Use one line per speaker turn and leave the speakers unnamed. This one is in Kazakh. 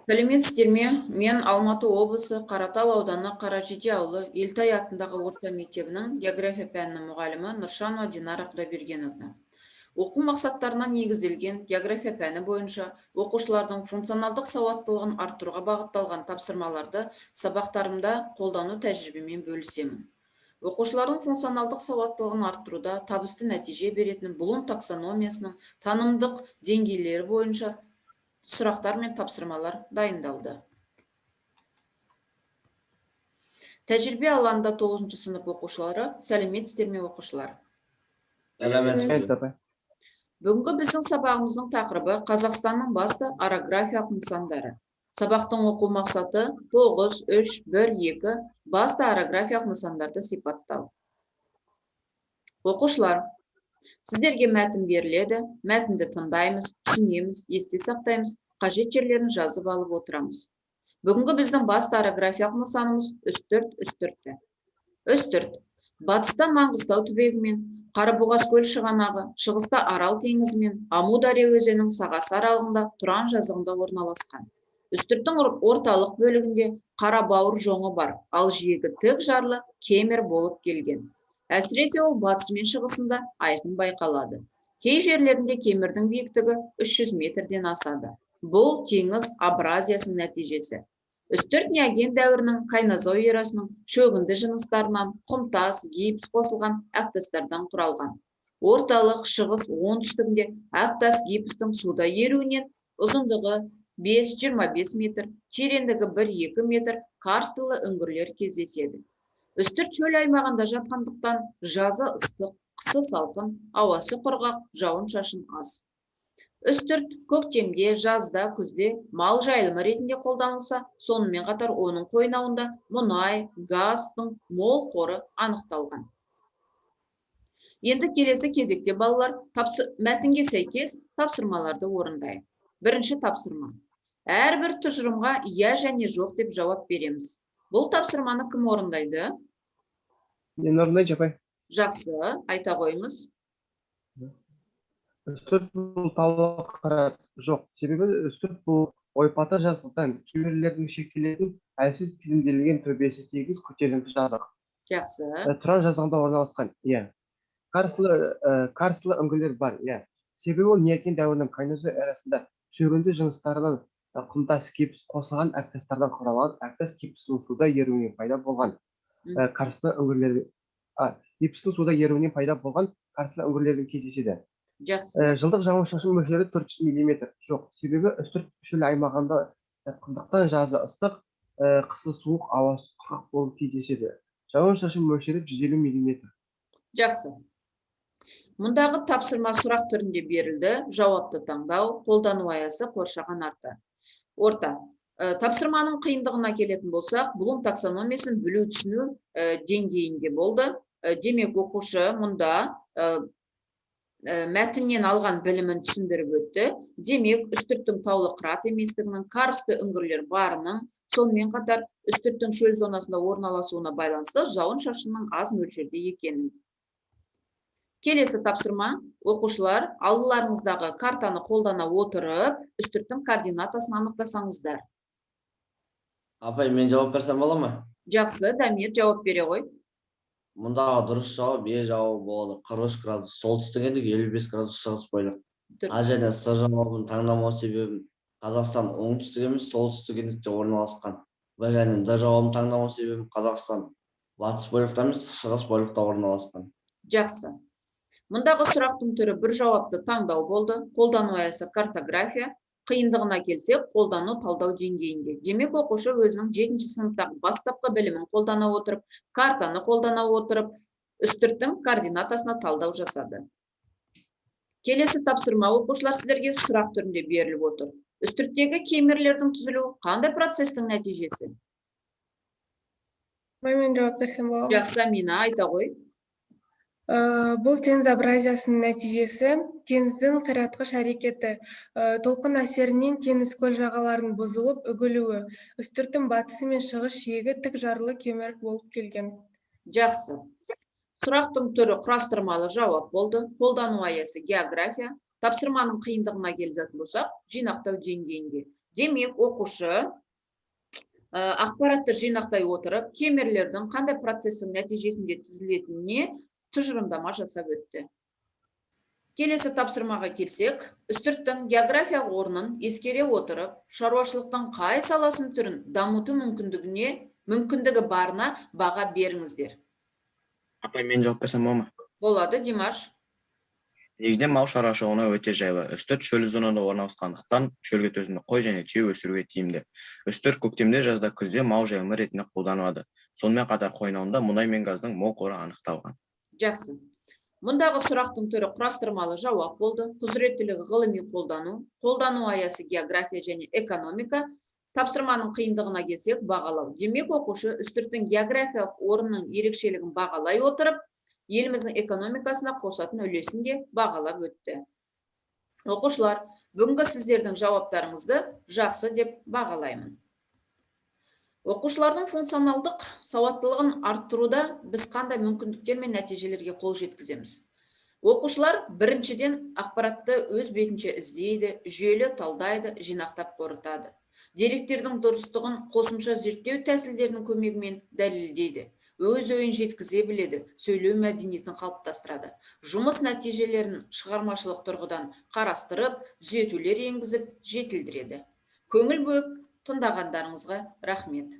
Сәлеметсіздер ме? Мен Алматы облысы Қаратал ауданы Қаражеде ауылы Елтай атындағы орта мектебінің география пәнінің мұғалімі Нұршанова Динара Құдайбергеновна. Оқу мақсаттарына негізделген география пәні бойынша оқушылардың функционалдық сауаттылығын арттыруға бағытталған тапсырмаларды сабақтарымда қолдану тәжірибемен бөлісемін. Оқушылардың функционалдық сауаттылығын арттыруда табысты нәтиже беретін Блум таксономиясының танымдық деңгейлері бойынша сұрақтар мен тапсырмалар дайындалды. Тәжірибе алаңында 9-шы сынып оқушылары. Сәлеметсіздер ме оқушылар?
Сәлеметсіздер.
Бүгінгі біздің сабағымыздың тақырыбы Қазақстанның басты орографиялық нысандары. Сабақтың оқу мақсаты 9, 3, 1, 2 басты орографиялық нысандарды сипаттау. Оқушылар, сіздерге мәтін беріледі, мәтінді тыңдаймыз, түсінеміз, есте сақтаймыз, қажет жерлерін жазып алып отырамыз. Бүгінгі біздің басты орографиялық нысанымыз Үстірт, Үстірті. Үстірт, батыста Маңғыстау түбегімен, Қарабұғаз көл шығанағы, шығыста Арал теңізімен, Амудария өзенінің сағасы аралығында Тұран жазығында орналасқан. Үстірттің орталық бөлігінде Қарабауыр жоңы бар, ал жиегі тік жарлы кемер болып келген. Әсіресе ол батысы мен шығысында айқын байқалады. Кей жерлерінде кемердің биіктігі 300 метрден асады. Бұл теңіз абразиясының нәтижесі. Үстірт неоген дәуірінің кайнозой эрасының шөгінді жыныстарынан құмтас, гипс қосылған әктастардан құралған. Орталық, шығыс, оңтүстігінде әктас гипстің суда еруінен ұзындығы 5-25 метр, тереңдігі 1-2 метр карстылы үңгірлер кездеседі. Үстірт шөл аймағында жатқандықтан жазы ыстық, қысы салқын, ауасы құрғақ, жауын-шашын аз. Үстірт көктемде, жазда, күзде мал жайылымы ретінде қолданылса, сонымен қатар оның қойнауында мұнай, газдың мол қоры анықталған. Енді келесі кезекте балалар мәтінге сәйкес тапсырмаларды орындайық. Бірінші тапсырма. Әрбір тұжырымға иә және жоқ деп жауап береміз. Бұл тапсырманы кім орындайды?
Мен орындайын, апай.
Жақсы, айта қойыңыз.
Үстірт бұл таулы қырат жоқ. Себебі үстірт бұл ойпаты жазықтан кемерлердің шектелетін әлсіз тілімделген төбесі тегіс көтеріңкі жазық.
Жақсы.
Тұран жазығында орналасқан. Иә. Карстылы үңгілер бар. Иә. Себебі ол неоген дәуірінің кайнозой эрасында шөгінді жыныстарынан құмтас гипс қосылған әктастардан құралған. Әктас гипстің суда еруінен пайда болған карстылы үңгілер. Гипстің суда еруінен пайда болған карстылы үңгілердің кездеседі.
Жақсы.
Жылдық жауын-шашын мөлшері 400 мм. Жоқ, себебі үстірт шөл аймағында жатқандықтан жазы ыстық, қысы суық, ауасы құрғақ болып кездеседі. Жауын-шашын мөлшері 150 мм.
Жақсы. Мұндағы тапсырма сұрақ түрінде берілді. Жауапты таңдау, қолдану аясы қоршаған орта. Тапсырманың қиындығына келетін болсақ, Блум таксономиясын білу түсіну деңгейінде болды. Демек, оқушы мұнда мәтіннен алған білімін түсіндіріп өтті. Демек, үстірттің таулы қырат еместігінің, карсты үңгірлер барының, сонымен қатар үстірттің шөл зонасында орналасуына байланысты жауын-шашынның аз мөлшерде екенін. Келесі тапсырма. Оқушылар, алдыларыңыздағы картаны қолдана отырып, үстірттің координатасын анықтасаңыздар.
Апай, мен жауап берсем бола ма?
Жақсы, Дамир, жауап бере ғой.
Мұндағы дұрыс жауап Е жауабы болады. 43 градус солтүстік ендік, 55 градус шығыс бойлық. А және С жауабын таңдамау себебім Қазақстан оңтүстік емес, солтүстік ендікте орналасқан. Б және Д жауабын таңдамау себебім Қазақстан батыс бойлықта емес, шығыс бойлықта орналасқан.
Жақсы. Мұндағы сұрақтың түрі бір жауапты таңдау болды. Қолдану аясы картография. Қиындығына келсек, қолдану талдау деңгейінде. Демек, оқушы өзінің 7-ші сыныптағы бастапқы білімін қолдана отырып, картаны қолдана отырып, үстірттің координатасына талдау жасады. Келесі тапсырма оқушылар сіздерге сұрақ түрінде беріліп отыр. Үстірттегі кемерлердің түзілуі қандай процестің нәтижесі?
Мен жауап берсем болады.
Жақсы, Амина, айта ғой.
Бұл теңіз абразиясының нәтижесі теңіздің қиратқыш әрекеті, толқын әсерінен теңіз көл жағаларының бұзылып, үгілуі, үстірттің батысы мен шығыс жиегі тік жарлы кемер болып келген.
Жақсы. Сұрақтың түрі құрастырмалы жауап болды. Қолдану аясы география. Тапсырманың қиындығына келетін болсақ, жинақтау деңгейінде. Демек, оқушы ақпаратты жинақтай отырып, кемерлердің қандай процестің нәтижесінде түзілетініне тұжырымдама жасап өтті. Келесі тапсырмаға келсек, үстірттің географиялық орнын ескере отырып, шаруашылықтың қай саласын түрін дамыту мүмкіндігі барына баға беріңіздер.
Апай, мен жауап берсем бола ма?
Болады, Димаш.
Негізінен мал шаруашылығына өте жайлы. Үстірт шөл зонада орналасқандықтан, шөлге төзімді қой және түйе өсіруге тиімді. Үстірт көктемде, жазда, күзде мал жайылымы ретінде қолданылады. Сонымен қатар қойнауында мұнай мен газдың мол қоры анықталған.
Жақсы. Мұндағы сұрақтың түрі құрастырмалы жауап болды. Құзыреттілігі ғылыми қолдану аясы география және экономика. Тапсырманың қиындығына келсек, бағалау. Демек, оқушы үстірттің географиялық орнының ерекшелігін бағалай отырып, еліміздің экономикасына қосатын үлесін де бағалап өтті. Оқушылар, бүгінгі сіздердің жауаптарыңызды жақсы деп бағалаймын. Оқушылардың функционалдық сауаттылығын арттыруда біз қандай мүмкіндіктер мен нәтижелерге қол жеткіземіз? Оқушылар біріншіден ақпаратты өз бетінше іздейді, жүйелі талдайды, жинақтап қорытады. Деректердің дұрыстығын қосымша зерттеу тәсілдерінің көмегімен дәлелдейді. Өз ойын жеткізе біледі, сөйлеу мәдениетін қалыптастырады. Жұмыс нәтижелерін шығармашылық тұрғыдан қарастырып, түзетулер енгізіп, жетілдіреді. Көңіл бөліп тыңдағандарыңызға рахмет.